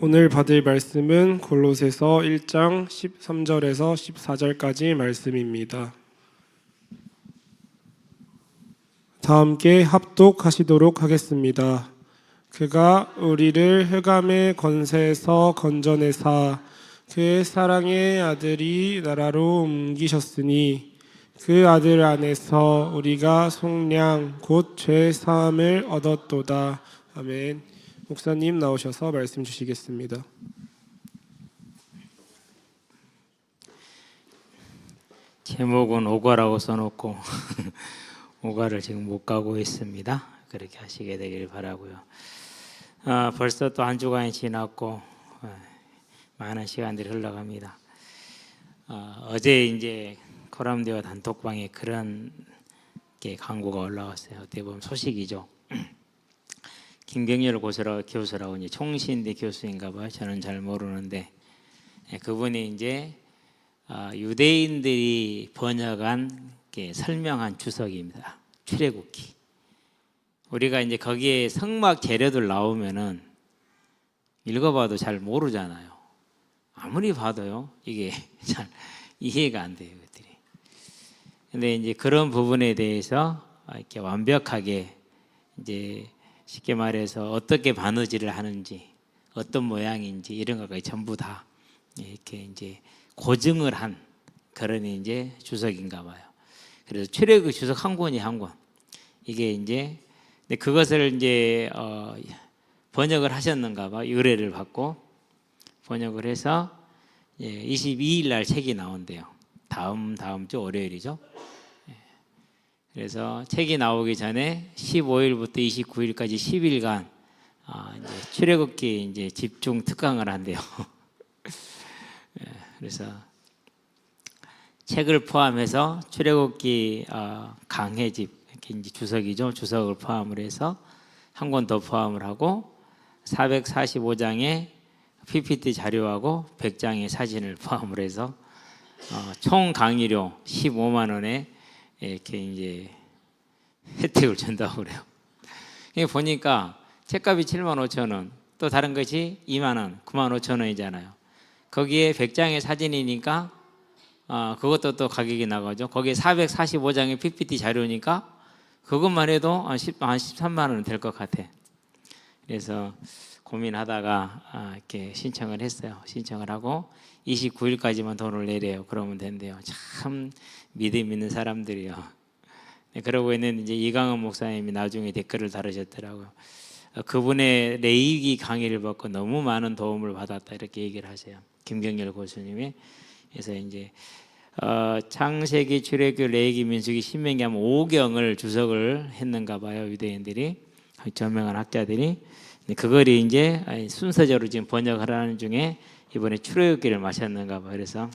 오늘 받을 말씀은 골로새서 1장 13절에서 14절까지 말씀입니다. 다 함께 합독하시도록 하겠습니다. 그가 우리를 흑암의 권세에서 건져내사 그의 사랑의 아들이 나라로 옮기셨으니 그 아들 안에서 우리가 속량 곧 죄 사함을 얻었도다. 아멘. 목사님 나오셔서 말씀 주시겠습니다. 제목은 오가라고 써놓고 오가를 지금 못 가고 있습니다. 그렇게 하시게 되길 바라고요. 벌써 또 한 주간이 지났고 많은 시간들이 흘러갑니다. 어제 이제 코람데오 단톡방에 그런 게 광고가 올라왔어요. 어떻게 보면 소식이죠. 김경열 교수라고 이제 총신대 교수인가 봐요. 저는 잘 모르는데 그분이 이제 유대인들이 번역한 설명한 주석입니다. 출애굽기. 우리가 이제 거기에 성막 재료들 나오면은 읽어봐도 잘 모르잖아요. 아무리 봐도요 이게 잘 이해가 안 돼요, 그들이. 근데 이제 그런 부분에 대해서 이렇게 완벽하게 이제 쉽게 말해서 어떻게 바느질을 하는지, 어떤 모양인지 이런 것까지 전부 다 이렇게 이제 고증을 한 그런 이제 주석인가 봐요. 그래서 출애굽 주석 한 권이 한 권. 이게 이제 그것을 이제 번역을 하셨는가 봐. 의뢰를 받고 번역을 해서 22일 날 책이 나온대요. 다음 주 월요일이죠. 그래서 책이 나오기 전에 15일부터 29일까지 10일간 이제 출애굽기 이제 집중 특강을 한대요. 그래서 책을 포함해서 출애굽기 강해집 이렇게 이제 주석이죠. 주석을 포함을 해서 한 권 더 포함을 하고 445장의 PPT 자료하고 100장의 사진을 포함을 해서 총 강의료 15만 원에 이렇게 이제 혜택을 준다고 그래요. 이게 보니까 책값이 7만 5천 원, 또 다른 것이 2만 원, 9만 5천 원이잖아요. 거기에 100장의 사진이니까 그것도 또 가격이 나가죠. 거기에 445장의 PPT 자료니까 그것만 해도 한 13만 원 될 것 같아. 그래서 고민하다가 이렇게 신청을 했어요. 신청을 하고 29일까지만 돈을 내래요. 그러면 된대요. 참 믿음 있는 사람들이요. 그러고 있는 이제 이강원 목사님이 나중에 댓글을 달으셨더라고요. 그분의 레위기 강의를 받고 너무 많은 도움을 받았다 이렇게 얘기를 하세요. 김경열 교수님이. 그래서 이제 창세기, 출애굽기, 레위기, 민수기, 신명기 하면 5경을 주석을 했는가 봐요. 유대인들이 저명한 학자들이. 그걸 이제 순서대로 지금 번역하라는 중에 이번에 출애굽기를 마셨는가 봐요. 그래서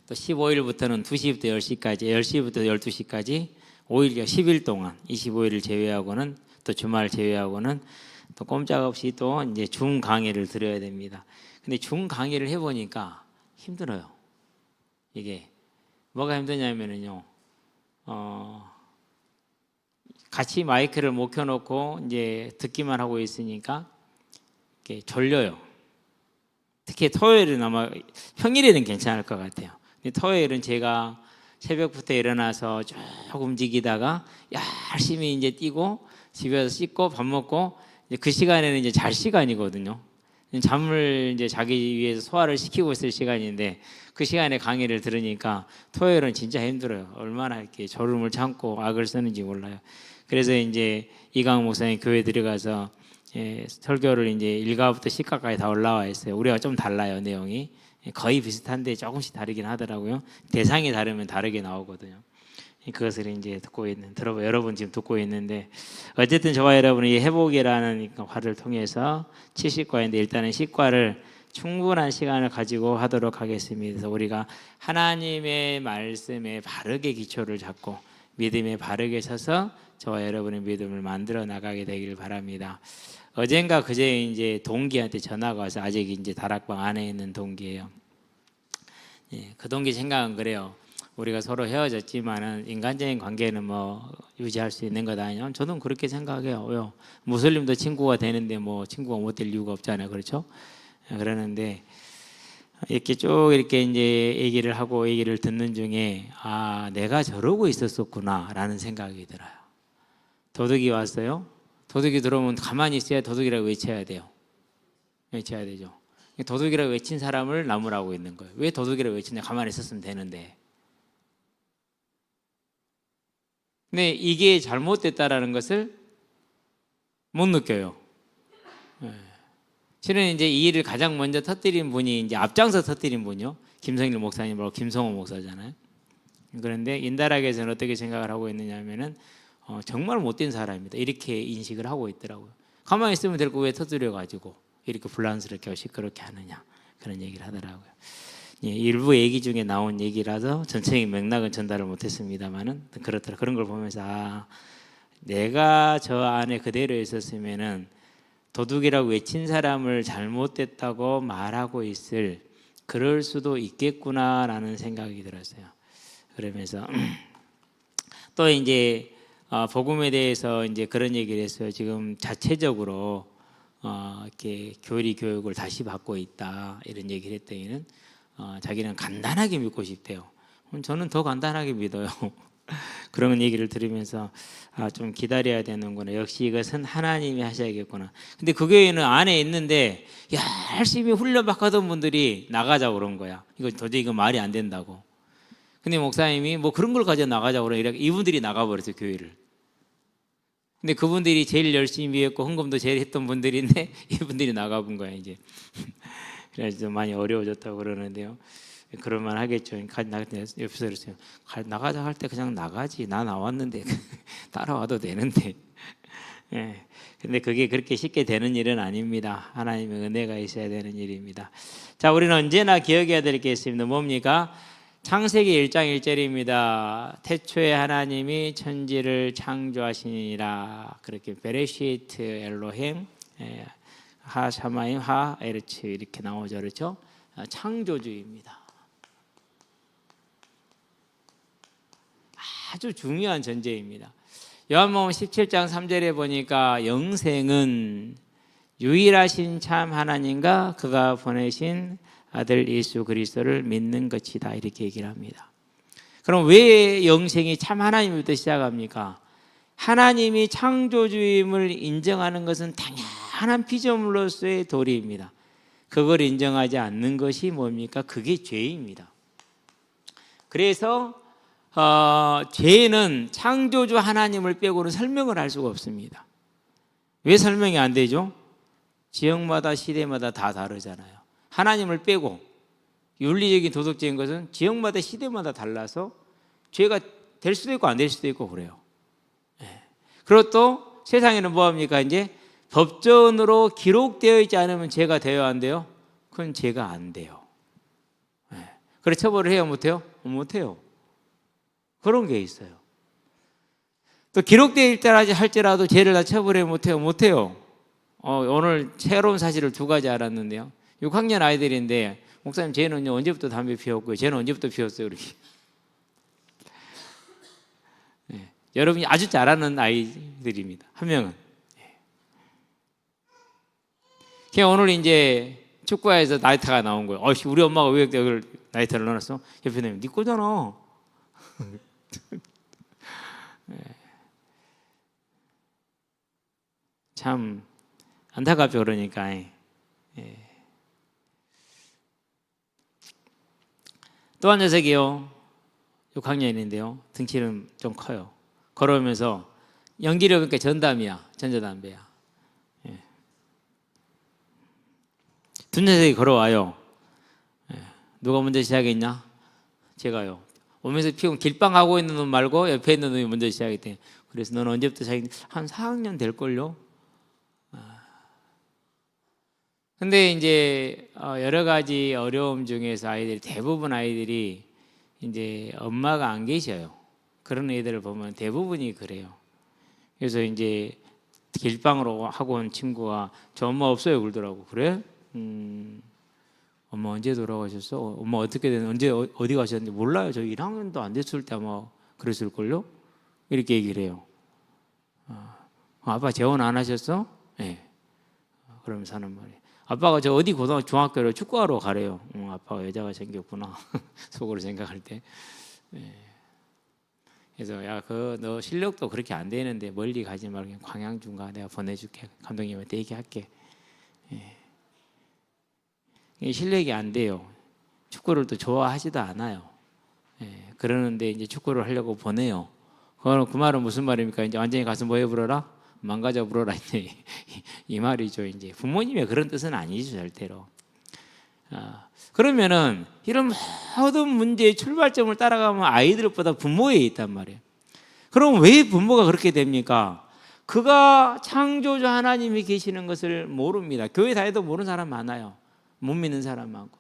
또 15일부터는 2시부터 10시까지, 10시부터 12시까지 5일과 10일 동안 25일을 제외하고는 또 주말 제외하고는 또 꼼짝없이 또 이제 중 강의를 들어야 됩니다. 근데 중 강의를 해보니까 힘들어요. 이게 뭐가 힘드냐면은요, 같이 마이크를 못 켜놓고 이제 듣기만 하고 있으니까 이렇게 졸려요. 특히 토요일은 아마 평일에는 괜찮을 것 같아요. 근데 토요일은 제가 새벽부터 일어나서 쭉 움직이다가 열심히 이제 뛰고 집에 와서 씻고 밥 먹고 이제 그 시간에는 이제 잘 시간이거든요. 잠을 이제 자기 위해서 소화를 시키고 있을 시간인데 그 시간에 강의를 들으니까 토요일은 진짜 힘들어요. 얼마나 이렇게 졸음을 참고 악을 쓰는지 몰라요. 그래서 이제 이강 목사님 교회 들어가서 설교를 이제 1가부터 10가까지 다 올라와 있어요. 우리가 좀 달라요, 내용이. 거의 비슷한데 조금씩 다르긴 하더라고요. 대상이 다르면 다르게 나오거든요. 그것을 이제 여러분 지금 듣고 있는데 어쨌든 저와 여러분이 회복이라는 과를 통해서 70과인데 일단은 10과를 충분한 시간을 가지고 하도록 하겠습니다. 그래서 우리가 하나님의 말씀에 바르게 기초를 잡고 믿음에 바르게 서서 저와 여러분의 믿음을 만들어 나가게 되기를 바랍니다. 어젠가 그제 이제 동기한테 전화가 와서 아직 이제 다락방 안에 있는 동기예요. 그 동기 생각은 그래요. 우리가 서로 헤어졌지만은 인간적인 관계는 뭐 유지할 수 있는 것 아니냐? 저는 그렇게 생각해요. 왜요? 무슬림도 친구가 되는데 뭐 친구가 못 될 이유가 없잖아요, 그렇죠? 그러는데 이렇게 쭉 이렇게 이제 얘기를 하고 얘기를 듣는 중에 아, 내가 저러고 있었었구나라는 생각이 들어요. 도둑이 왔어요. 도둑이 들어오면 가만히 있어야 도둑이라고 외쳐야 돼요. 외쳐야 되죠. 도둑이라고 외친 사람을 나무라고 있는 거예요. 왜 도둑이라고 외치냐? 가만히 있었으면 되는데. 근데 이게 잘못됐다라는 것을 못 느껴요. 실은 이제 이 일을 가장 먼저 터뜨린 분이 이제 앞장서 터뜨린 분이요. 김성일 목사님하고 김성호 목사잖아요. 그런데 인다락에서는 어떻게 생각을 하고 있느냐면은 정말 못된 사람입니다. 이렇게 인식을 하고 있더라고요. 가만히 있으면 될 거 왜 터뜨려 가지고 이렇게 불란스럽게 시끄럽게 하느냐 그런 얘기를 하더라고요. 예, 일부 얘기 중에 나온 얘기라서 전체적인 맥락은 전달을 못했습니다만은 그렇더라. 그런 걸 보면서 아, 내가 저 안에 그대로 있었으면은 도둑이라고 외친 사람을 잘못됐다고 말하고 있을 그럴 수도 있겠구나라는 생각이 들었어요. 그러면서 또 이제 복음에 대해서 이제 그런 얘기를 했어요. 지금 자체적으로 이렇게 교리 교육을 다시 받고 있다 이런 얘기를 했더니는 자기는 간단하게 믿고 싶대요. 저는 더 간단하게 믿어요. 그런 얘기를 들으면서 좀 기다려야 되는구나. 역시 이것은 하나님이 하셔야겠구나. 근데 그 교회는 안에 있는데 열심히 훈련받았던 분들이 나가자고 그런 거야. 이거 도저히 이거 말이 안 된다고. 근데 목사님이 뭐 그런 걸 가져 나가자고 그래. 이분들이 나가버렸어요, 교회를. 근데 그분들이 제일 열심히 했고 헌금도 제일 했던 분들인데 이분들이 나가본 거야 이제. 그래서 좀 많이 어려워졌다고 그러는데요. 그럴만 하겠죠. 옆에서 그랬어요. 나가자 할 때 그냥 나가지. 나 나왔는데 따라와도 되는데. 예. 근데 그게 그렇게 쉽게 되는 일은 아닙니다. 하나님의 은혜가 있어야 되는 일입니다. 자, 우리는 언제나 기억해야 될 게 있습니다. 뭡니까? 창세기 1장 1절입니다. 태초에 하나님이 천지를 창조하시니라. 그렇게 베레시트 엘로힘 하 샤마임 하 에르츠 이렇게 나오죠. 그렇죠? 창조주의입니다. 아주 중요한 전제입니다. 요한복음 17장 3절에 보니까 영생은 유일하신 참 하나님과 그가 보내신 아들 예수 그리스도를 믿는 것이다 이렇게 얘기를 합니다. 그럼 왜 영생이 참 하나님부터 시작합니까? 하나님이 창조주임을 인정하는 것은 당연한 피조물로서의 도리입니다. 그걸 인정하지 않는 것이 뭡니까? 그게 죄입니다. 그래서 죄는 창조주 하나님을 빼고는 설명을 할 수가 없습니다. 왜 설명이 안 되죠? 지역마다 시대마다 다 다르잖아요. 하나님을 빼고 윤리적인 도덕적인 것은 지역마다 시대마다 달라서 죄가 될 수도 있고 안 될 수도 있고 그래요. 그리고 또 세상에는 뭐합니까? 이제 법전으로 기록되어 있지 않으면 죄가 돼요 안 돼요? 그건 죄가 안 돼요. 그래 처벌을 해요 못해요? 못해요. 그런 게 있어요. 또 기록되어 있다 할지라도 죄를 다 처벌해 못해요? 못해요. 오늘 새로운 사실을 두 가지 알았는데요. 6학년 아이들인데 목사님 쟤는 언제부터 담배 피웠고요? 쟤는 언제부터 피웠어요? 이렇게. 네. 여러분이 아주 잘 아는 아이들입니다. 한 명은. 네. 오늘 이제 축구화에서 나이터가 나온 거예요. 우리 엄마가 왜 여기 나이터를 넣어놨어? 옆에 네 거잖아. 네. 참 안타깝죠 그러니까. 네. 또 한 녀석이요. 6학년인데요. 등치는 좀 커요. 걸어오면서 연기력 그러니까 전담이야. 전자담배야. 예. 두 녀석이 걸어와요. 예. 누가 먼저 시작했냐? 제가요. 오면서 피우면 길빵하고 있는 놈 말고 옆에 있는 놈이 먼저 시작했대요. 그래서 너는 언제부터 시작했냐? 한 4학년 될걸요? 근데 이제 여러 가지 어려움 중에서 대부분 아이들이 이제 엄마가 안 계셔요. 그런 애들을 보면 대부분이 그래요. 그래서 이제 길방으로 하고 온 친구가 저 엄마 없어요 그러더라고. 그래? 엄마 언제 돌아가셨어? 엄마 어떻게 된 언제 어디 가셨는데 몰라요. 저 1학년도 안 됐을 때 아마 그랬을걸요? 이렇게 얘기를 해요. 아빠 재혼 안 하셨어? 네. 그러면서 하는 말이에요. 아빠가 저 어디 고등학교 중학교를 축구하러 가래요. 아빠가 여자가 생겼구나. 속으로 생각할 때. 네. 그래서 야, 너 실력도 그렇게 안 되는데 멀리 가지 말고 그냥 광양중가 내가 보내줄게. 감독님한테 얘기할게. 예. 실력이 안 돼요. 축구를 또 좋아하지도 않아요. 예. 그러는데 이제 축구를 하려고 보내요. 그 말은 무슨 말입니까? 이제 완전히 가서 뭐 해부러라? 망가져 부러라. 이 말이죠. 이제 부모님의 그런 뜻은 아니죠, 절대로. 그러면은 이런 모든 문제의 출발점을 따라가면 아이들보다 부모에 있단 말이에요. 그럼 왜 부모가 그렇게 됩니까? 그가 창조주 하나님이 계시는 것을 모릅니다. 교회 다녀도 모르는 사람 많아요. 못 믿는 사람 많고.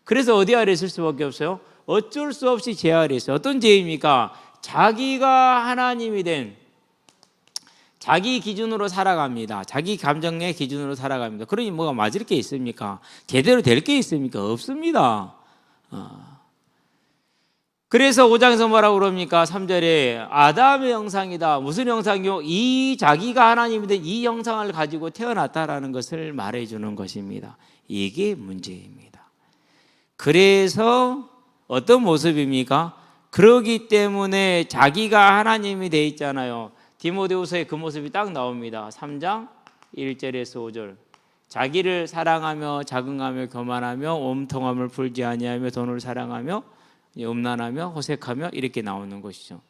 그래서 어디 아래 있을 수밖에 없어요? 어쩔 수 없이 제 아래 있어요. 어떤 죄입니까? 자기가 하나님이 된 자기 기준으로 살아갑니다. 자기 감정의 기준으로 살아갑니다. 그러니 뭐가 맞을 게 있습니까? 제대로 될 게 있습니까? 없습니다. 그래서 5장에서 뭐라고 그럽니까? 3절에 아담의 형상이다. 무슨 형상이요? 이 자기가 하나님이 된 이 형상을 가지고 태어났다라는 것을 말해주는 것입니다. 이게 문제입니다. 그래서 어떤 모습입니까? 그러기 때문에 자기가 하나님이 돼 있잖아요. 디모데후서에 그 모습이 딱 나옵니다. 3장 1절에서 5절. 자기를 사랑하며 자긍하며 교만하며 온통함을 풀지 아니하며 돈을 사랑하며 음란하며 호색하며 이렇게 나오는 것이죠.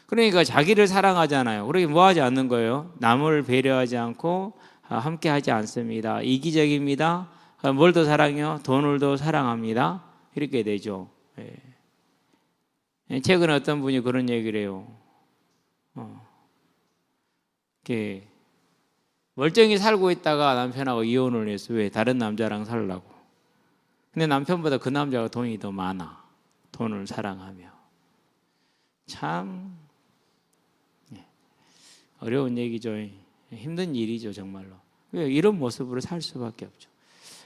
그러니까 자기를 사랑하잖아요. 그러게 뭐 하지 않는 거예요? 남을 배려하지 않고 함께 하지 않습니다. 이기적입니다. 뭘 더 사랑해요? 돈을 더 사랑합니다. 이렇게 되죠. 최근에 어떤 분이 그런 얘기를 해요. 이렇게 멀쩡히 살고 있다가 남편하고 이혼을 했어. 왜? 다른 남자랑 살려고. 근데 남편보다 그 남자가 돈이 더 많아. 돈을 사랑하며. 참 어려운 얘기죠. 힘든 일이죠, 정말로. 왜? 이런 모습으로 살 수밖에 없죠.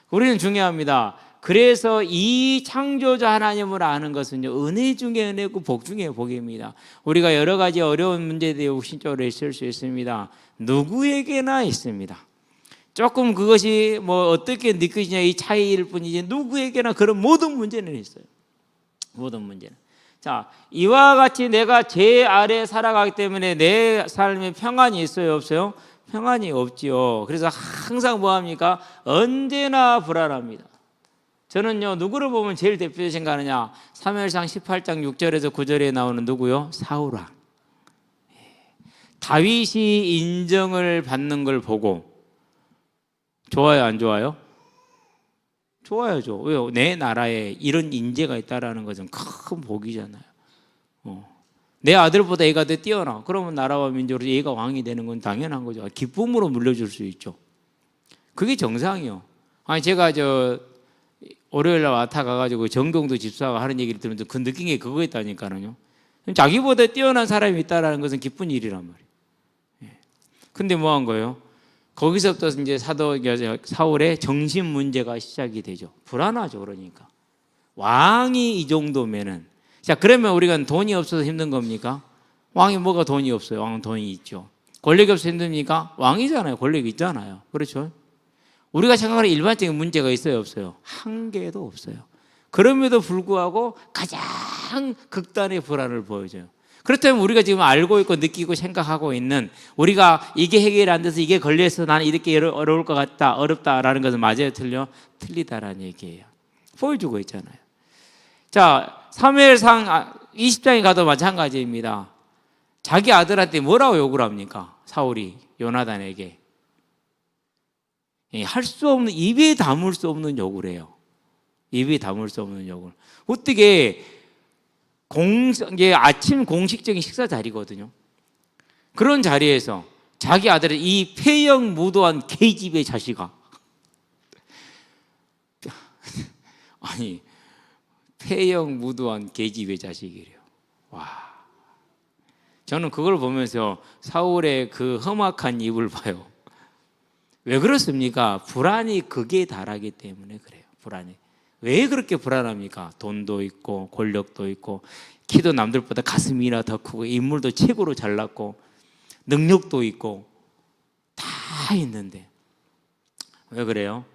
우리는 중요합니다. 그래서 이 창조자 하나님을 아는 것은요, 은혜 중에 은혜고 복 중에 복입니다. 우리가 여러 가지 어려운 문제들이 육신적으로 있을 수 있습니다. 누구에게나 있습니다. 조금 그것이 뭐 어떻게 느껴지냐 이 차이일 뿐이지 누구에게나 그런 모든 문제는 있어요. 모든 문제는. 자, 이와 같이 내가 제 아래 살아가기 때문에 내 삶에 평안이 있어요, 없어요? 평안이 없지요. 그래서 항상 뭐합니까? 언제나 불안합니다. 저는요, 누구를 보면 제일 대표적으로 생각하느냐? 사무엘상 18장 6절에서 9절에 나오는 누구요? 사울왕. 다윗이 인정을 받는 걸 보고 좋아요, 안 좋아요? 좋아야죠. 왜요? 내 나라에 이런 인재가 있다라는 것은 큰 복이잖아요. 내 아들보다 얘가 더 뛰어나. 그러면 나라와 민족으로 얘가 왕이 되는 건 당연한 거죠. 기쁨으로 물려줄 수 있죠. 그게 정상이요. 아니 제가 월요일 날 와타 가가지고 정경도 집사가 하는 얘기를 들으면서 그 느낀 게 그거였다니까요. 자기보다 뛰어난 사람이 있다라는 것은 기쁜 일이란 말이에요. 근데 뭐 한 거예요? 거기서부터 이제 사울의 정신 문제가 시작이 되죠. 불안하죠, 그러니까. 왕이 이 정도면은. 자, 그러면 우리가 돈이 없어서 힘든 겁니까? 왕이 뭐가 돈이 없어요? 왕은 돈이 있죠. 권력이 없어서 힘듭니까? 왕이잖아요. 권력이 있잖아요. 그렇죠? 우리가 생각하는 일반적인 문제가 있어요, 없어요? 한 개도 없어요. 그럼에도 불구하고 가장 극단의 불안을 보여줘요. 그렇다면 우리가 지금 알고 있고 느끼고 생각하고 있는 우리가 이게 해결이 안 돼서 이게 걸려서 나는 이렇게 어려울 것 같다, 어렵다라는 것은 맞아요, 틀려? 틀리다라는 얘기예요. 보여주고 있잖아요. 자, 사무엘상 20장에 가도 마찬가지입니다. 자기 아들한테 뭐라고 욕을 합니까? 사울이 요나단에게. 할 수 없는, 입에 담을 수 없는 욕을 해요. 입에 담을 수 없는 욕을. 어떻게 이게 아침 공식적인 식사 자리거든요. 그런 자리에서 자기 아들은 이 폐영 무도한 계집의 자식아. 아니, 폐영 무도한 계집의 자식이래요. 와. 저는 그걸 보면서 사울의 그 험악한 입을 봐요. 왜 그렇습니까? 불안이 극에 달하기 때문에 그래요. 불안이. 왜 그렇게 불안합니까? 돈도 있고 권력도 있고 키도 남들보다 가슴이나 더 크고 인물도 최고로 잘났고 능력도 있고 다 있는데 왜 그래요?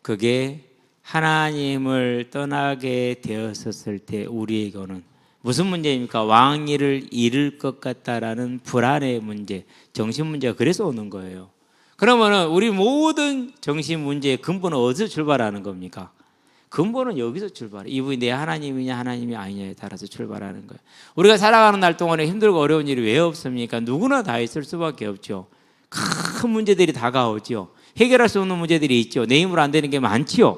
그게 하나님을 떠나게 되었을 때 우리에게는 무슨 문제입니까? 왕위를 잃을 것 같다라는 불안의 문제, 정신 문제가 그래서 오는 거예요. 그러면은 우리 모든 정신 문제의 근본은 어디서 출발하는 겁니까? 근본은 여기서 출발해. 이분이 내 하나님이냐 하나님이 아니냐에 따라서 출발하는 거예요. 우리가 살아가는 날 동안에 힘들고 어려운 일이 왜 없습니까? 누구나 다 있을 수밖에 없죠. 큰 문제들이 다가오죠. 해결할 수 없는 문제들이 있죠. 내 힘으로 안 되는 게 많지요.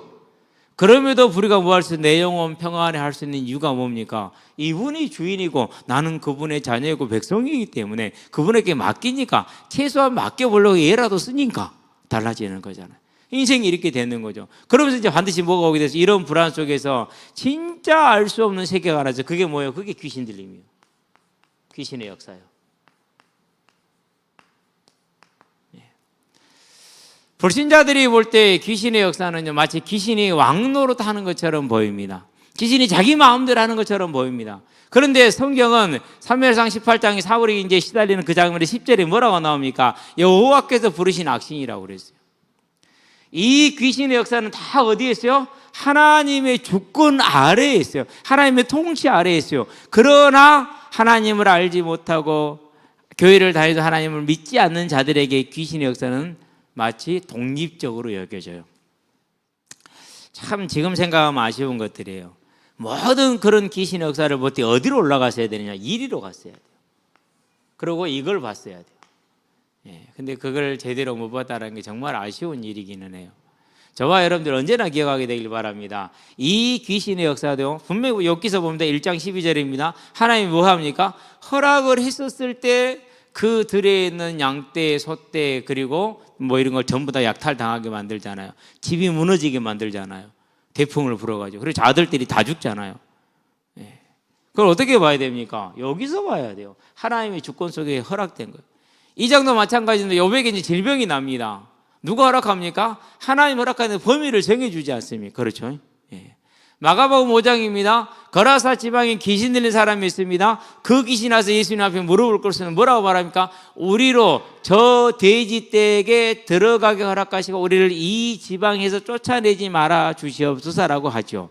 그럼에도 우리가 뭐 할 수, 내 영혼 평안에 할 수 있는 이유가 뭡니까? 이분이 주인이고 나는 그분의 자녀이고 백성이기 때문에 그분에게 맡기니까 최소한 맡겨보려고 얘라도 쓰니까 달라지는 거잖아요. 인생이 이렇게 되는 거죠. 그러면서 이제 반드시 뭐가 오게 돼서 이런 불안 속에서 진짜 알 수 없는 세계가 나죠. 그게 뭐예요? 그게 귀신 들림이에요. 귀신의 역사예요. 불신자들이 볼 때 귀신의 역사는요, 마치 귀신이 왕노릇 하는 것처럼 보입니다. 귀신이 자기 마음대로 하는 것처럼 보입니다. 그런데 성경은 사무엘상 18장에 사울이 이제 시달리는 그 장면에 10절에 뭐라고 나옵니까? 여호와께서 부르신 악신이라고 그랬어요. 이 귀신의 역사는 다 어디에 있어요? 하나님의 주권 아래에 있어요. 하나님의 통치 아래에 있어요. 그러나 하나님을 알지 못하고 교회를 다니도 하나님을 믿지 않는 자들에게 귀신의 역사는 마치 독립적으로 여겨져요. 참 지금 생각하면 아쉬운 것들이에요. 모든 그런 귀신의 역사를 볼 때 어디로 올라갔어야 되느냐? 이리로 갔어야 돼요. 그리고 이걸 봤어야 돼요. 근데 그걸 제대로 못 봤다는 게 정말 아쉬운 일이기는 해요. 저와 여러분들 언제나 기억하게 되길 바랍니다. 이 귀신의 역사도 분명히 여기서 보면 1장 12절입니다. 하나님이 뭐 합니까? 허락을 했었을 때 그 들에 있는 양떼, 소떼 그리고 뭐 이런 걸 전부 다 약탈당하게 만들잖아요. 집이 무너지게 만들잖아요. 대풍을 불어가지고. 그리고 아들들이 다 죽잖아요. 그걸 어떻게 봐야 됩니까? 여기서 봐야 돼요. 하나님의 주권 속에 허락된 거예요. 이 장도 마찬가지인데 요백에 이제 질병이 납니다. 누가 허락합니까? 하나님 허락하는 범위를 정해주지 않습니까? 그렇죠? 마가복음 5장입니다. 거라사 지방에 귀신 들린 사람이 있습니다. 그 귀신 와서 예수님 앞에 물어볼 것은 뭐라고 말합니까? 우리로 저 돼지떼에게 들어가게 허락하시고 우리를 이 지방에서 쫓아내지 말아 주시옵소서라고 하죠.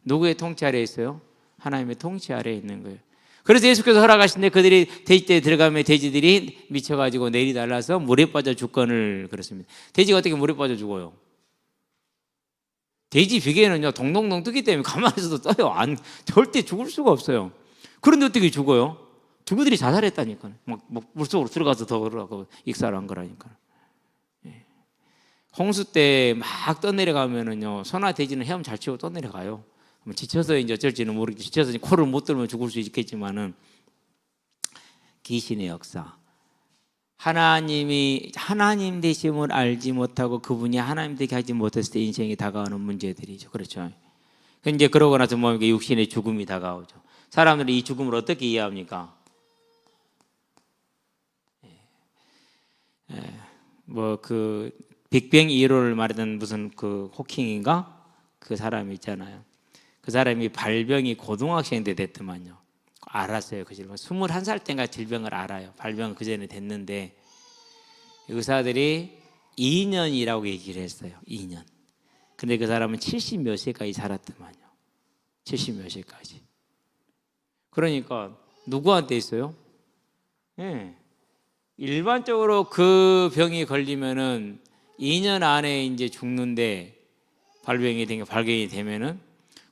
누구의 통치 아래에 있어요? 하나님의 통치 아래에 있는 거예요. 그래서 예수께서 허락하신데 그들이 돼지떼에 들어가면 돼지들이 미쳐가지고 내리달라서 물에 빠져 죽건을 그렇습니다. 돼지가 어떻게 물에 빠져 죽어요? 돼지 비계는요 동동동 뜨기 때문에 가만히 있어도 떠요. 절대 죽을 수가 없어요. 그런데 어떻게 죽어요? 그들이 자살했다니까요. 막 물속으로 들어가서 더 그러고 익사한 거라니까요. 홍수 때 막 떠내려가면은요 소나 돼지는 헤엄 잘 치고 떠내려가요. 지쳐서 이제 어쩔지는 모르겠지. 지쳐서 코를 못 들면 죽을 수 있겠지만은 귀신의 역사. 하나님이 하나님 되심을 알지 못하고 그분이 하나님 되게 하지 못했을 때 인생이 다가오는 문제들이죠. 그렇죠. 이제 그러고 나서 뭡니까? 육신의 죽음이 다가오죠. 사람들이 이 죽음을 어떻게 이해합니까? 뭐 그 빅뱅 이론을 말하던 무슨 그 호킹인가 그 사람이 있잖아요. 그 사람이 발병이 고등학생 때 됐더만요. 알았어요. 그 질병. 21살 때인가 질병을 알아요. 발병은 그 전에 됐는데 의사들이 2년이라고 얘기를 했어요. 2년. 근데 그 사람은 70 몇 세까지 살았더만요. 70 몇 세까지. 그러니까 누구한테 있어요? 일반적으로 그 병이 걸리면은 2년 안에 이제 죽는데 발병이 되면은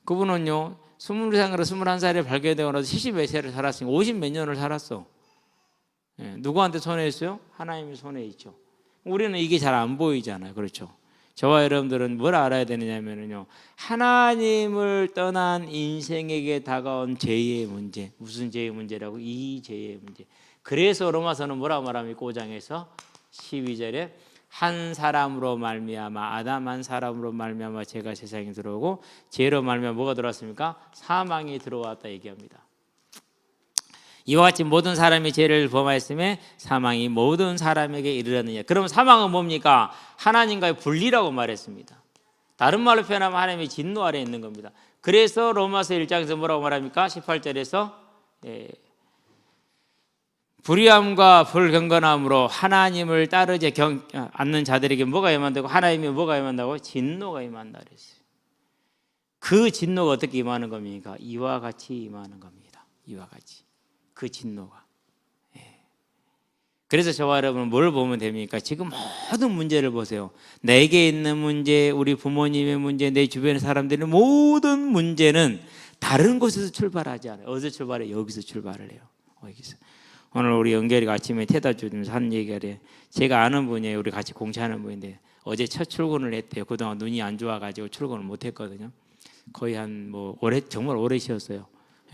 그분은요 20살인가 21살에 발견되고 나서 70 몇 세를 살았으니까 50 몇 년을 살았어. 누구한테 손해 있어요? 하나님의 손에 있죠. 우리는 이게 잘 안 보이잖아요. 그렇죠? 저와 여러분들은 뭘 알아야 되느냐면요 하나님을 떠난 인생에게 다가온 죄의 문제. 무슨 죄의 문제라고? 이 죄의 문제. 그래서 로마서는 뭐라고 말합니까? 5장에서 12절에 한 사람으로 말미암아 아담 한 사람으로 말미암아 죄가 세상에 들어오고 죄로 말미암아 뭐가 들어왔습니까? 사망이 들어왔다 얘기합니다. 이와 같이 모든 사람이 죄를 범하였음에 사망이 모든 사람에게 이르렀느냐. 그럼 사망은 뭡니까? 하나님과의 분리라고 말했습니다. 다른 말로 표현하면 하나님의 진노 아래에 있는 겁니다. 그래서 로마서 1장에서 뭐라고 말합니까? 18절에서 불의함과 불경건함으로 하나님을 따르지 않는 자들에게 뭐가 임한다고? 하나님이 뭐가 임한다고? 진노가 임한다 그랬어요. 그 진노가 어떻게 임하는 겁니까? 이와 같이 임하는 겁니다. 이와 같이 그 진노가. 그래서 저와 여러분은 뭘 보면 됩니까? 지금 모든 문제를 보세요. 내게 있는 문제, 우리 부모님의 문제, 내 주변의 사람들의 모든 문제는 다른 곳에서 출발하지 않아요. 어디서 출발해요? 여기서 출발을 해요. 여기서. 오늘 우리 연결이가 아침에 태다 주면서 한 얘기가 래 제가 아는 분이에요. 우리 같이 공차하는 분인데 어제 첫 출근을 했대요. 그동안 눈이 안 좋아가지고 출근을 못했거든요. 거의 정말 오래 쉬었어요.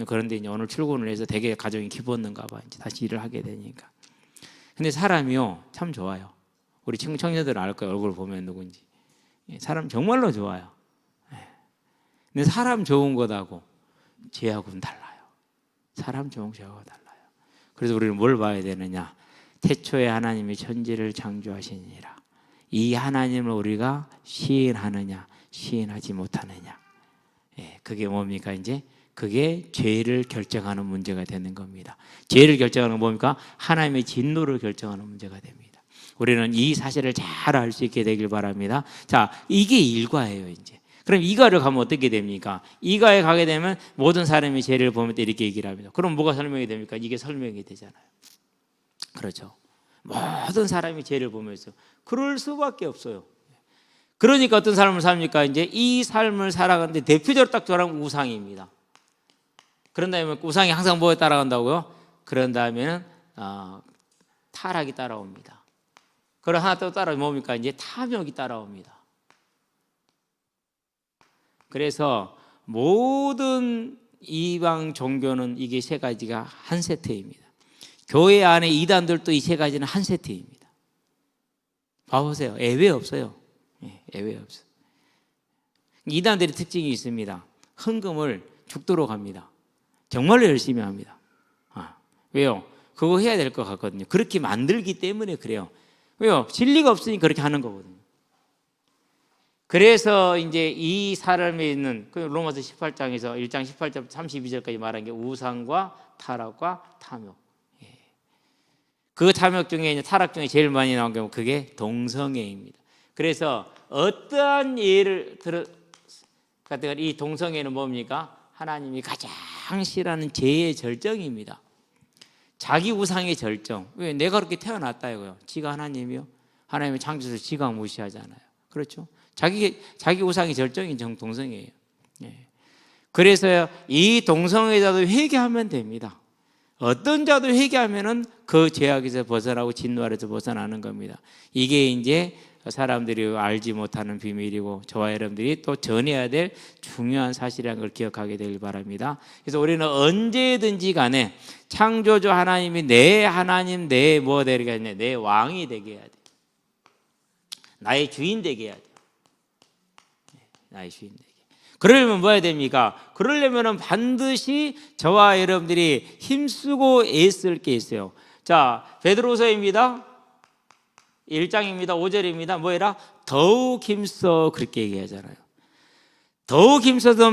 그런데 이제 오늘 출근을 해서 되게 가정이 기뻤는가 봐. 이제 다시 일을 하게 되니까. 근데 사람이요 참 좋아요. 우리 청년들은 알 거예요. 얼굴 보면 누군지. 사람 정말로 좋아요. 근데 사람 좋은 것하고 죄하고는 달라요. 사람 좋은 죄하고 달라요. 그래서 우리는 뭘 봐야 되느냐? 태초에 하나님이 천지를 창조하시니라. 이 하나님을 우리가 시인하느냐 시인하지 못하느냐. 그게 뭡니까? 이제 그게 죄를 결정하는 문제가 되는 겁니다. 죄를 결정하는 건 뭡니까? 하나님의 진노를 결정하는 문제가 됩니다. 우리는 이 사실을 잘 알 수 있게 되길 바랍니다. 자, 이게 일과예요, 이제. 그럼 이과를 가면 어떻게 됩니까? 이과에 가게 되면 모든 사람이 죄를 보면서 이렇게 얘기를 합니다. 그럼 뭐가 설명이 됩니까? 이게 설명이 되잖아요. 그렇죠. 모든 사람이 죄를 보면서 그럴 수밖에 없어요. 그러니까 어떤 삶을 삽니까? 이제 이 삶을 살아가는데 대표적으로 딱 저랑 우상입니다. 그런 다음에 우상이 항상 뭐에 따라간다고요? 그런 다음에는 타락이 따라옵니다. 그리고 하나 또 따라 뭡니까? 이제 탐욕이 따라옵니다. 그래서 모든 이방 종교는 이게 세 가지가 한 세트입니다. 교회 안에 이단들도 이 세 가지는 한 세트입니다. 봐보세요. 예외 없어요. 예외 없어요. 이단들의 특징이 있습니다. 헌금을 죽도록 합니다. 정말로 열심히 합니다. 왜요? 그거 해야 될 것 같거든요. 그렇게 만들기 때문에 그래요. 왜요? 진리가 없으니 그렇게 하는 거거든요. 그래서 이제 이 사람에 있는 로마서 18장에서 1장 18절 32절까지 말한 게 우상과 타락과 탐욕. 그 탐욕 중에 이제 타락 중에 제일 많이 나온 게 그게 동성애입니다. 그래서 어떠한 예를 들어 이 동성애는 뭡니까? 하나님이 가장 싫어하는 죄의 절정입니다. 자기 우상의 절정. 왜? 내가 그렇게 태어났다 이거요. 지가 하나님이요. 하나님의 창조주를 지가 무시하잖아요. 그렇죠? 자기 우상의 절정이 동성애예요. 그래서 이 동성애자도 회개하면 됩니다. 어떤 자도 회개하면은 그 죄악에서 벗어나고 진노 아래서 벗어나는 겁니다. 이게 이제 사람들이 알지 못하는 비밀이고 저와 여러분들이 또 전해야 될 중요한 사실이라는 걸 기억하게 되길 바랍니다. 그래서 우리는 언제든지 간에 창조주 하나님이 내 하나님, 내 뭐 되게 하냐, 내 왕이 되게 해야 돼. 나의 주인 되게 해야 돼. 나의 주인 되게. 그러려면 뭐 해야 됩니까? 그러려면 반드시 저와 여러분들이 힘쓰고 애쓸 게 있어요. 자, 베드로서입니다. 1장입니다. 5절입니다. 뭐해라? 더욱 힘써 그렇게 얘기하잖아요. 더욱 힘써서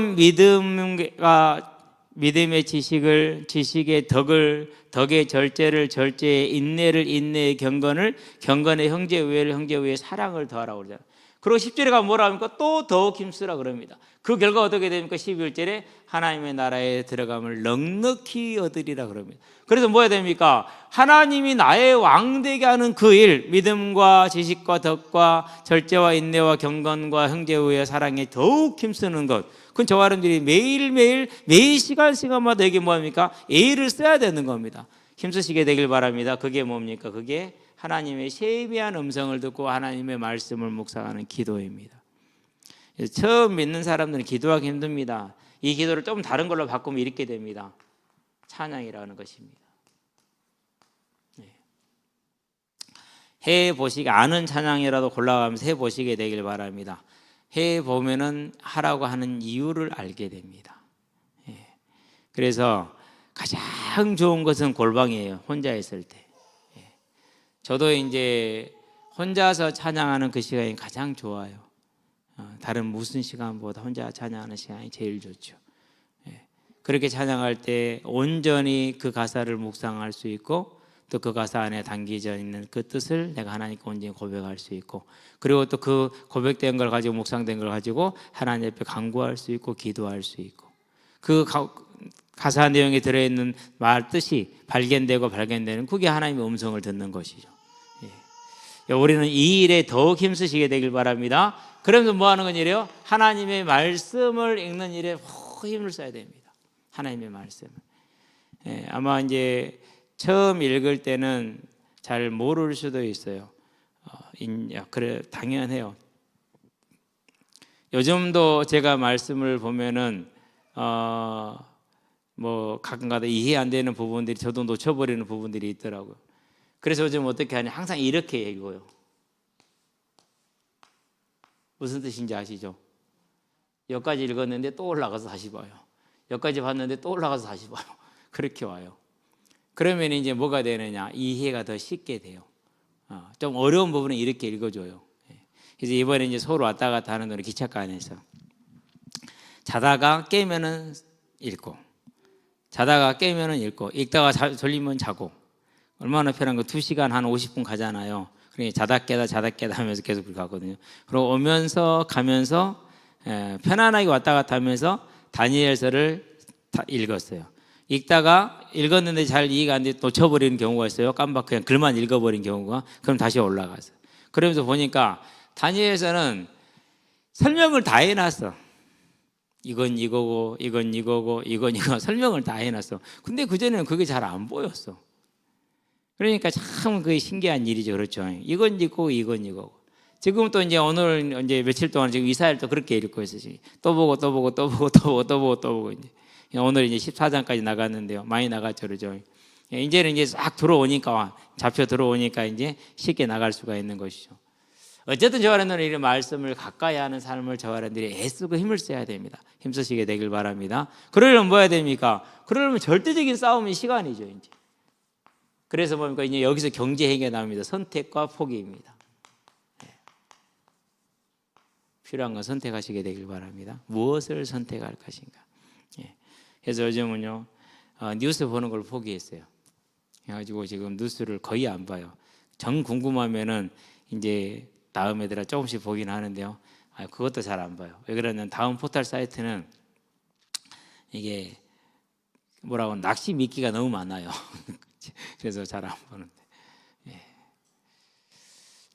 믿음의 지식의 덕의 절제를 절제에 인내를 인내의 경건의 형제 우애의 사랑을 더하라고 그러잖아요. 그리고 10절에 가면 뭐라 합니까? 또 더욱 힘쓰라 그럽니다. 그 결과 어떻게 됩니까? 11절에 하나님의 나라에 들어감을 넉넉히 얻으리라 그럽니다. 그래서 뭐 해야 됩니까? 하나님이 나의 왕 되게 하는 그 일, 믿음과 지식과 덕과 절제와 인내와 경건과 형제우애 사랑에 더욱 힘쓰는 것. 그건 저와 여러분들이 매일 시간마다 이게 뭐합니까? 애를 써야 되는 겁니다. 힘쓰시게 되길 바랍니다. 그게 뭡니까? 그게 하나님의 세미한 음성을 듣고 하나님의 말씀을 묵상하는 기도입니다. 처음 믿는 사람들은 기도하기 힘듭니다. 이 기도를 좀 다른 걸로 바꾸면 이렇게 됩니다. 찬양이라는 것입니다. 해보시기 아는 찬양이라도 골라가면서 해보시게 되길 바랍니다. 해보면은 하라고 하는 이유를 알게 됩니다. 그래서 가장 좋은 것은 골방이에요. 혼자 있을 때. 저도 이제 혼자서 찬양하는 그 시간이 가장 좋아요. 다른 무슨 시간보다 혼자 찬양하는 시간이 제일 좋죠. 그렇게 찬양할 때 온전히 그 가사를 묵상할 수 있고 또 그 가사 안에 담겨져 있는 그 뜻을 내가 하나님께 온전히 고백할 수 있고 그리고 또 그 고백된 걸 가지고 묵상된 걸 가지고 하나님 앞에 간구할 수 있고 기도할 수 있고 그 가사 내용에 들어있는 말 뜻이 발견되는 그게 하나님의 음성을 듣는 것이죠. 우리는 이 일에 더욱 힘쓰시게 되길 바랍니다. 그러면서 뭐 하는 건 이래요? 하나님의 말씀을 읽는 일에 힘을 써야 됩니다. 하나님의 말씀을. 아마 이제 처음 읽을 때는 잘 모를 수도 있어요. 그래 당연해요. 요즘도 제가 말씀을 보면은 뭐 가끔가다 이해 안 되는 부분들이 저도 놓쳐버리는 부분들이 있더라고요. 그래서 요즘 어떻게 하냐? 항상 이렇게 읽어요. 무슨 뜻인지 아시죠? 여기까지 읽었는데 또 올라가서 다시 봐요. 여기까지 봤는데 또 올라가서 다시 봐요. 그렇게 와요. 그러면 이제 뭐가 되느냐? 이해가 더 쉽게 돼요. 좀 어려운 부분은 이렇게 읽어줘요. 그래서 이번에 이제 서울 왔다 갔다 하는 동안 기차가 안에서 자다가 깨면은 읽고, 자다가 깨면은 읽고, 읽다가 졸리면 자고. 얼마나 편한 거 2시간 한 50분 가잖아요. 그러니까 자다 깨다 하면서 계속 그렇게 가거든요. 그리고 오면서 가면서 편안하게 왔다 갔다 하면서 다니엘서를 다 읽었어요. 읽다가 읽었는데 잘 이해가 안 돼 놓쳐버리는 경우가 있어요. 깜빡 그냥 글만 읽어버린 경우가. 그럼 다시 올라가서 그러면서 보니까 다니엘서는 설명을 다 해놨어. 이건 이거고 이건 이거고 이건 이거 설명을 다 해놨어. 근데 그전에는 그게 잘 안 보였어. 그러니까 참 그게 신기한 일이죠. 그렇죠. 이건 이거고 이건 이거고. 지금 또 이제 오늘 이제 며칠 동안 지금 이사야를 또 그렇게 읽고 있어요. 또 보고 이제 오늘 이제 14장까지 나갔는데요. 많이 나갔죠, 그렇죠. 이제는 이제 싹 들어오니까 잡혀 들어오니까 이제 쉽게 나갈 수가 있는 것이죠. 어쨌든 저와 여러분들은 이런 말씀을 가까이 하는 삶을 저와 여러분들이 애쓰고 힘을 써야 됩니다. 힘쓰시게 되길 바랍니다. 그러려면 뭐 해야 됩니까? 그러려면 절대적인 싸움이 시간이죠, 이제. 그래서 뭡니까? 이제 여기서 경제 행위가 나옵니다. 선택과 포기입니다. 필요한 건 선택하시게 되길 바랍니다. 무엇을 선택할 것인가? 그래서 요즘은요 뉴스 보는 걸 포기했어요. 그래가지고 지금 뉴스를 거의 안 봐요. 정 궁금하면은 이제 다음 애들아 조금씩 보긴 하는데요. 그것도 잘 안 봐요. 왜 그러냐면 다음 포털 사이트는 이게 뭐라고 낚시 미끼가 너무 많아요. 그래서 잘 안 보는데.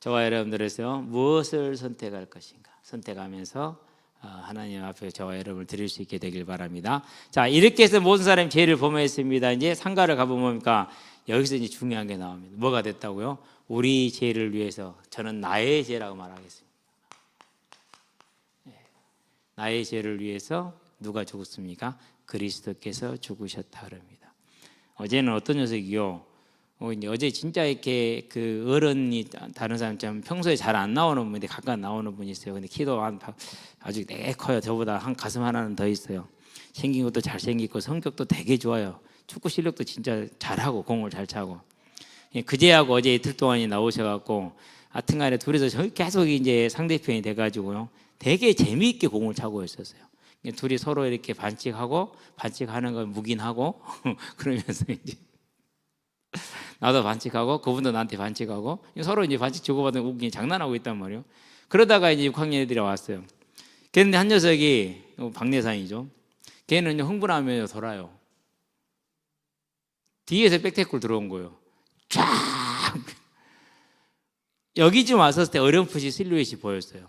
저와 여러분들에서 무엇을 선택할 것인가 선택하면서 하나님 앞에 저와 여러분을 드릴 수 있게 되길 바랍니다. 자, 이렇게 해서 모든 사람이 죄를 범했습니다. 이제 상가를 가보면 뭡니까? 여기서 이제 중요한 게 나옵니다. 뭐가 됐다고요? 우리 죄를 위해서 저는 나의 죄라고 말하겠습니다. 나의 죄를 위해서 누가 죽었습니까? 그리스도께서 죽으셨다 그럽니다. 어제는 어떤 녀석이요? 어제 진짜 이렇게 그 어른이 다른 사람처럼 평소에 잘 안 나오는 분인데 가끔 나오는 분이 있어요. 근데 키도 아주 네 커요. 저보다 한 가슴 하나는 더 있어요. 생긴 것도 잘생기고 성격도 되게 좋아요. 축구 실력도 진짜 잘하고 공을 잘 차고. 그제하고 어제 이틀 동안이 나오셔갖고 하여튼간에 둘이서 계속 이제 상대편이 돼가지고요. 되게 재미있게 공을 차고 있었어요. 둘이 서로 이렇게 반칙하는 걸 묵인하고 그러면서 이제 나도 반칙하고 그분도 나한테 반칙하고 서로 이제 반칙 주고받은 웃기 장난하고 있단 말이에요. 그러다가 이제 6학년 애들이 왔어요. 그런데 한 녀석이 박내상이죠. 걔는 흥분하면 돌아요. 뒤에서 백태클 들어온 거예요. 쫙 여기쯤 왔었을 때 어렴풋이 실루엣이 보였어요.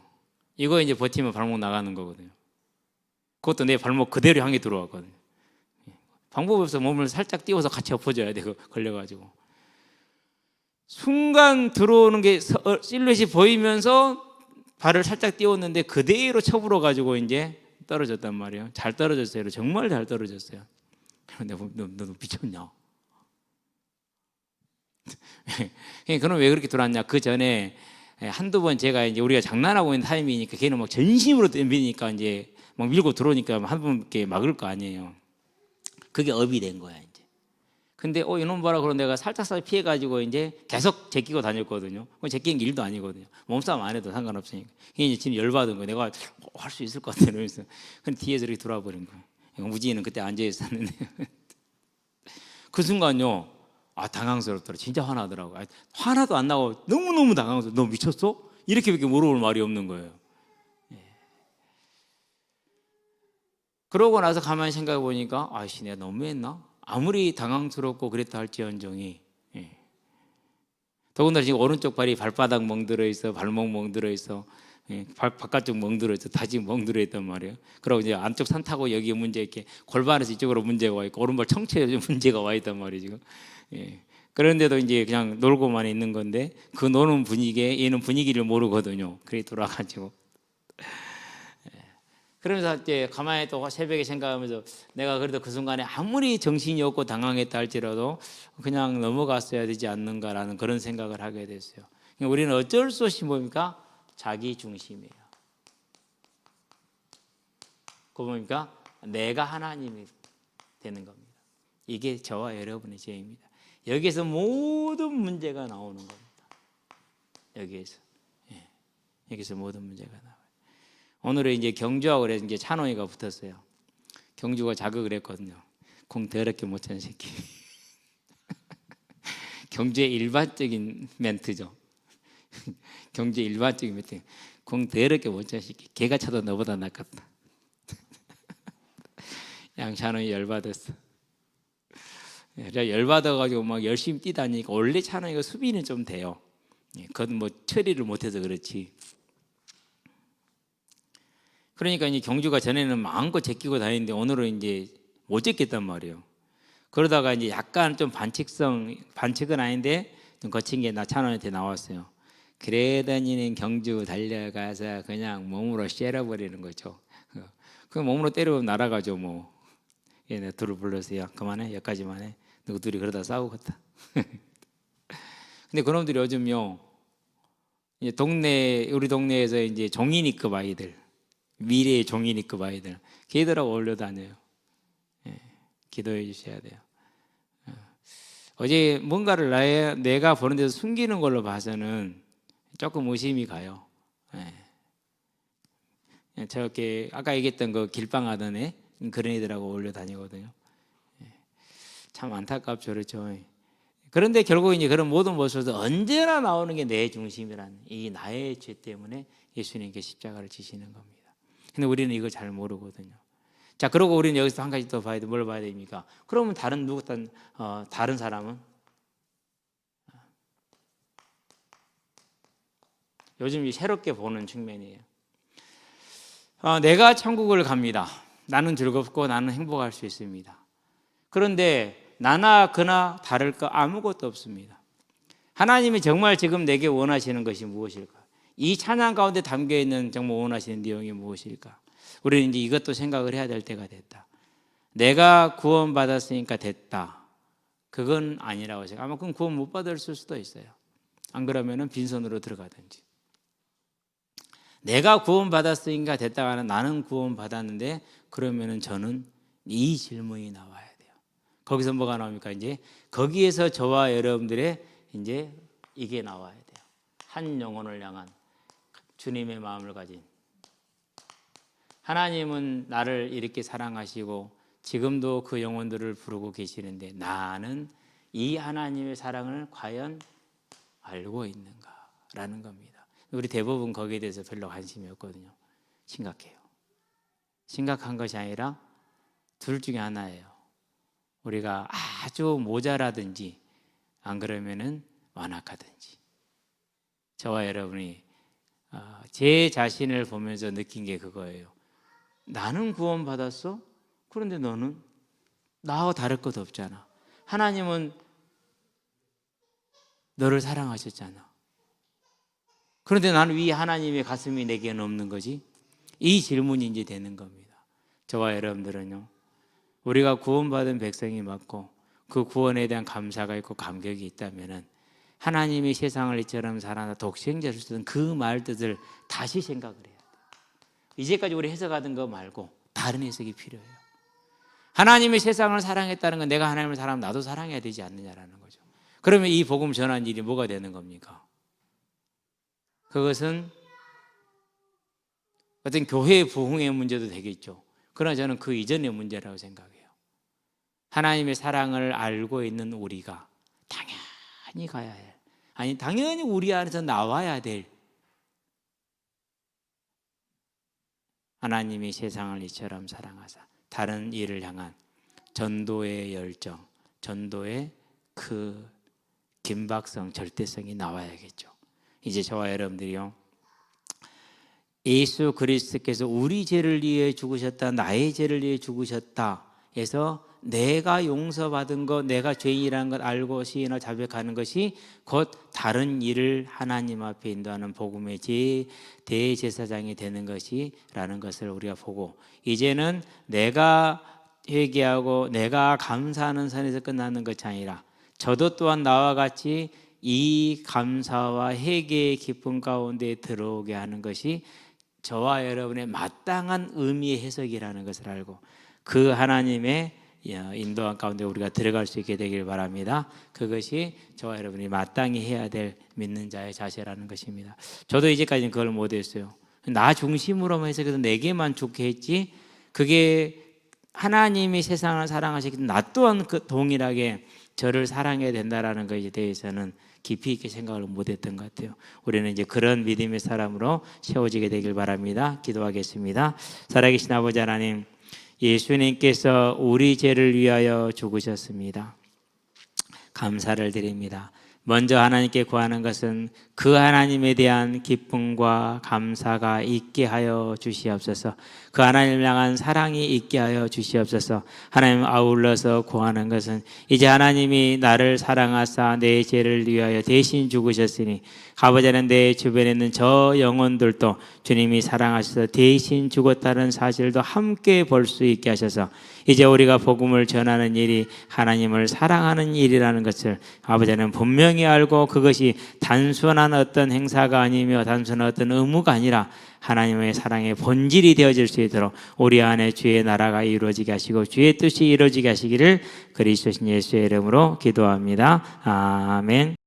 이거 이제 버티면 발목 나가는 거거든요. 그것도 내 발목 그대로 향해 들어왔거든요. 방법이 없어. 몸을 살짝 띄워서 같이 엎어져야 돼. 걸려가지고 순간 들어오는 게 실루엣이 보이면서 발을 살짝 띄웠는데 그대로 쳐불어 가지고 이제 떨어졌단 말이에요. 잘 떨어졌어요. 정말 잘 떨어졌어요. 너 미쳤냐? 그럼 왜 그렇게 들어왔냐? 그 전에 한두 번 제가 이제 우리가 장난하고 있는 타임이니까 걔는 막 전심으로 덤비니까 이제 막 밀고 들어오니까 한 번 이렇게 막을 거 아니에요. 그게 업이 된 거야 이제. 근데 이놈 봐라 그러고 내가 살짝 피해가지고 이제 계속 제끼고 다녔거든요. 제끼는 게 일도 아니거든요. 몸싸움 안 해도 상관없으니까. 이게 이제 지금 열받은 거예요. 내가 할 수 있을 것 같아 이러면서. 근데 뒤에서 이렇게 돌아와 버린 거예요. 우진이는 그때 앉아 있었는데 그 순간요. 당황스럽더라. 진짜 화나더라고. 화나도 안 나고 너무너무 당황스러워. 너 미쳤어? 이렇게밖에 물어볼 말이 없는 거예요. 그러고 나서 가만히 생각해 보니까 아씨 내가 너무했나? 아무리 당황스럽고 그랬다 할지언정이 더군다나 지금 오른쪽 발이 발바닥 멍들어 있어, 발목 멍들어 있어, 바깥쪽 멍들어 있어, 다 지금 멍들어 있단 말이에요. 그리고 이제 안쪽 산 타고 여기 문제 이렇게 골반에서 이쪽으로 문제가 와 있고 오른발 청체에 문제가 와 있단 말이에요 지금. 그런데도 이제 그냥 놀고만 있는 건데 그 노는 분위기에 얘는 분위기를 모르거든요. 그래 돌아가지고. 그러면서 이제 가만히 또 새벽에 생각하면서 내가 그래도 그 순간에 아무리 정신이 없고 당황했다 할지라도 그냥 넘어갔어야 되지 않는가라는 그런 생각을 하게 됐어요. 우리는 어쩔 수 없이 뭡니까? 자기 중심이에요. 그거 뭡니까? 내가 하나님이 되는 겁니다. 이게 저와 여러분의 죄입니다. 여기에서 모든 문제가 나오는 겁니다. 여기서 모든 문제가 나와요. 오늘은 이제 경주하고 그래서 이제 찬호이가 붙었어요. 경주가 자극을 했거든요. 공 더럽게 못 찬 새끼. 경주의 일반적인 멘트죠. 경주의 일반적인 멘트. 공 더럽게 못 찬 새끼. 걔가 차도 너보다 낫겠다. 양찬호이 열받았어. 열받아가지고 막 열심히 뛰다니까 원래 찬호이가 수비는 좀 돼요. 그건 뭐 처리를 못해서 그렇지. 그러니까 이제 경주가 전에는 마음껏 제끼고 다니는데 오늘은 이제 못 제꼈단 말이에요. 그러다가 이제 약간 좀 반칙은 아닌데 좀 거친 게 나 찬원한테 나왔어요. 그러더니는 경주 달려가서 그냥 몸으로 쉐려버리는 거죠. 그 몸으로 때리면 날아가죠 뭐. 얘네 둘을 불렀어요. 그만해 여기까지만 해. 누구 둘이 그러다 싸우겠다. 근데 그놈들이 요즘요 이제 우리 동네에서 이제 종이니급 아이들. 미래의 종이니급 아이들 걔들하고 어울려 다녀요. 기도해 주셔야 돼요. 어제 뭔가를 내가 보는 데서 숨기는 걸로 봐서는 조금 의심이 가요. 저렇게 아까 얘기했던 그 길빵하던 애 그런 애들하고 어울려 다니거든요. 참 안타깝죠, 그렇죠. 그런데 결국 이제 그런 모든 모습에서 언제나 나오는 게 내 중심이라는 이 나의 죄 때문에 예수님께 십자가를 지시는 겁니다. 근데 우리는 이걸 잘 모르거든요. 자, 그러고 우리는 여기서 한 가지 더 봐야 돼. 뭘 봐야 됩니까? 그러면 다른 사람은 요즘 새롭게 보는 측면이에요. 내가 천국을 갑니다. 나는 즐겁고 나는 행복할 수 있습니다. 그런데 나나 그나 다를 거 아무것도 없습니다. 하나님이 정말 지금 내게 원하시는 것이 무엇일까? 이 찬양 가운데 담겨 있는 정말 원하시는 내용이 무엇일까? 우리는 이제 이것도 생각을 해야 될 때가 됐다. 내가 구원받았으니까 됐다. 그건 아니라고 생각. 아마 그건 구원 못 받았을 수도 있어요. 안 그러면은 빈손으로 들어가든지. 내가 구원받았으니까 됐다가 하는 나는 구원받았는데 그러면은 저는 이 질문이 나와야 돼요. 거기서 뭐가 나옵니까? 이제 거기에서 저와 여러분들의 이제 이게 나와야 돼요. 한 영혼을 향한 주님의 마음을 가진 하나님은 나를 이렇게 사랑하시고 지금도 그 영혼들을 부르고 계시는데 나는 이 하나님의 사랑을 과연 알고 있는가라는 겁니다. 우리 대부분 거기에 대해서 별로 관심이 없거든요. 심각해요. 심각한 것이 아니라 둘 중에 하나예요. 우리가 아주 모자라든지 안 그러면은 완악하든지. 저와 여러분이 제 자신을 보면서 느낀 게 그거예요. 나는 구원받았어? 그런데 너는 나하고 다를 것 없잖아. 하나님은 너를 사랑하셨잖아. 그런데 나는 왜 하나님의 가슴이 내게는 없는 거지? 이 질문이 이제 되는 겁니다. 저와 여러분들은요, 우리가 구원받은 백성이 맞고 그 구원에 대한 감사가 있고 감격이 있다면은 하나님이 세상을 이처럼 사랑하다 독생자를 쓰던 그 말뜻을 다시 생각을 해야 돼요. 이제까지 우리 해석하던 거 말고 다른 해석이 필요해요. 하나님이 세상을 사랑했다는 건 내가 하나님을 사랑하면 나도 사랑해야 되지 않느냐라는 거죠. 그러면 이 복음 전한 일이 뭐가 되는 겁니까? 그것은 어떤 교회의 부흥의 문제도 되겠죠. 그러나 저는 그 이전의 문제라고 생각해요. 하나님의 사랑을 알고 있는 우리가 당연히 가야 해. 아니, 당연히 우리 안에서 나와야 될 하나님이 세상을 이처럼 사랑하사 다른 일을 향한 전도의 열정, 전도의 그 긴박성, 절대성이 나와야겠죠. 이제 저와 여러분들이요, 예수 그리스도께서 우리 죄를 위해 죽으셨다, 나의 죄를 위해 죽으셨다 해서 내가 용서받은 것, 내가 죄인이라는 것 알고 시인을 자백하는 것이 곧 다른 일을 하나님 앞에 인도하는 복음의 대제사장이 되는 것이라는 것을 우리가 보고, 이제는 내가 회개하고 내가 감사하는 선에서 끝나는 것이 아니라 저도 또한 나와 같이 이 감사와 회개의 기쁨 가운데 들어오게 하는 것이 저와 여러분의 마땅한 의미의 해석이라는 것을 알고 그 하나님의 인도한 가운데 우리가 들어갈 수 있게 되길 바랍니다. 그것이 저와 여러분이 마땅히 해야 될 믿는 자의 자세라는 것입니다. 저도 이제까지는 그걸 못했어요. 나 중심으로만 해석해서 내게만 좋게 했지, 그게 하나님이 세상을 사랑하시기 때문에 나 또한 그 동일하게 저를 사랑해야 된다라는 것에 대해서는 깊이 있게 생각을 못했던 것 같아요. 우리는 이제 그런 믿음의 사람으로 세워지게 되길 바랍니다. 기도하겠습니다. 살아계신 아버지 하나님, 예수님께서 우리 죄를 위하여 죽으셨습니다. 감사를 드립니다. 먼저 하나님께 구하는 것은 그 하나님에 대한 기쁨과 감사가 있게 하여 주시옵소서. 그 하나님을 향한 사랑이 있게 하여 주시옵소서. 하나님, 아울러서 구하는 것은 이제 하나님이 나를 사랑하사 내 죄를 위하여 대신 죽으셨으니 아버지는 내 주변에 있는 저 영혼들도 주님이 사랑하셔서 대신 죽었다는 사실도 함께 볼 수 있게 하셔서 이제 우리가 복음을 전하는 일이 하나님을 사랑하는 일이라는 것을 아버지는 분명히 알고, 그것이 단순한 어떤 행사가 아니며 단순한 어떤 의무가 아니라 하나님의 사랑의 본질이 되어질 수 있도록 우리 안에 주의 나라가 이루어지게 하시고 주의 뜻이 이루어지게 하시기를 그리스도 예수의 이름으로 기도합니다. 아멘.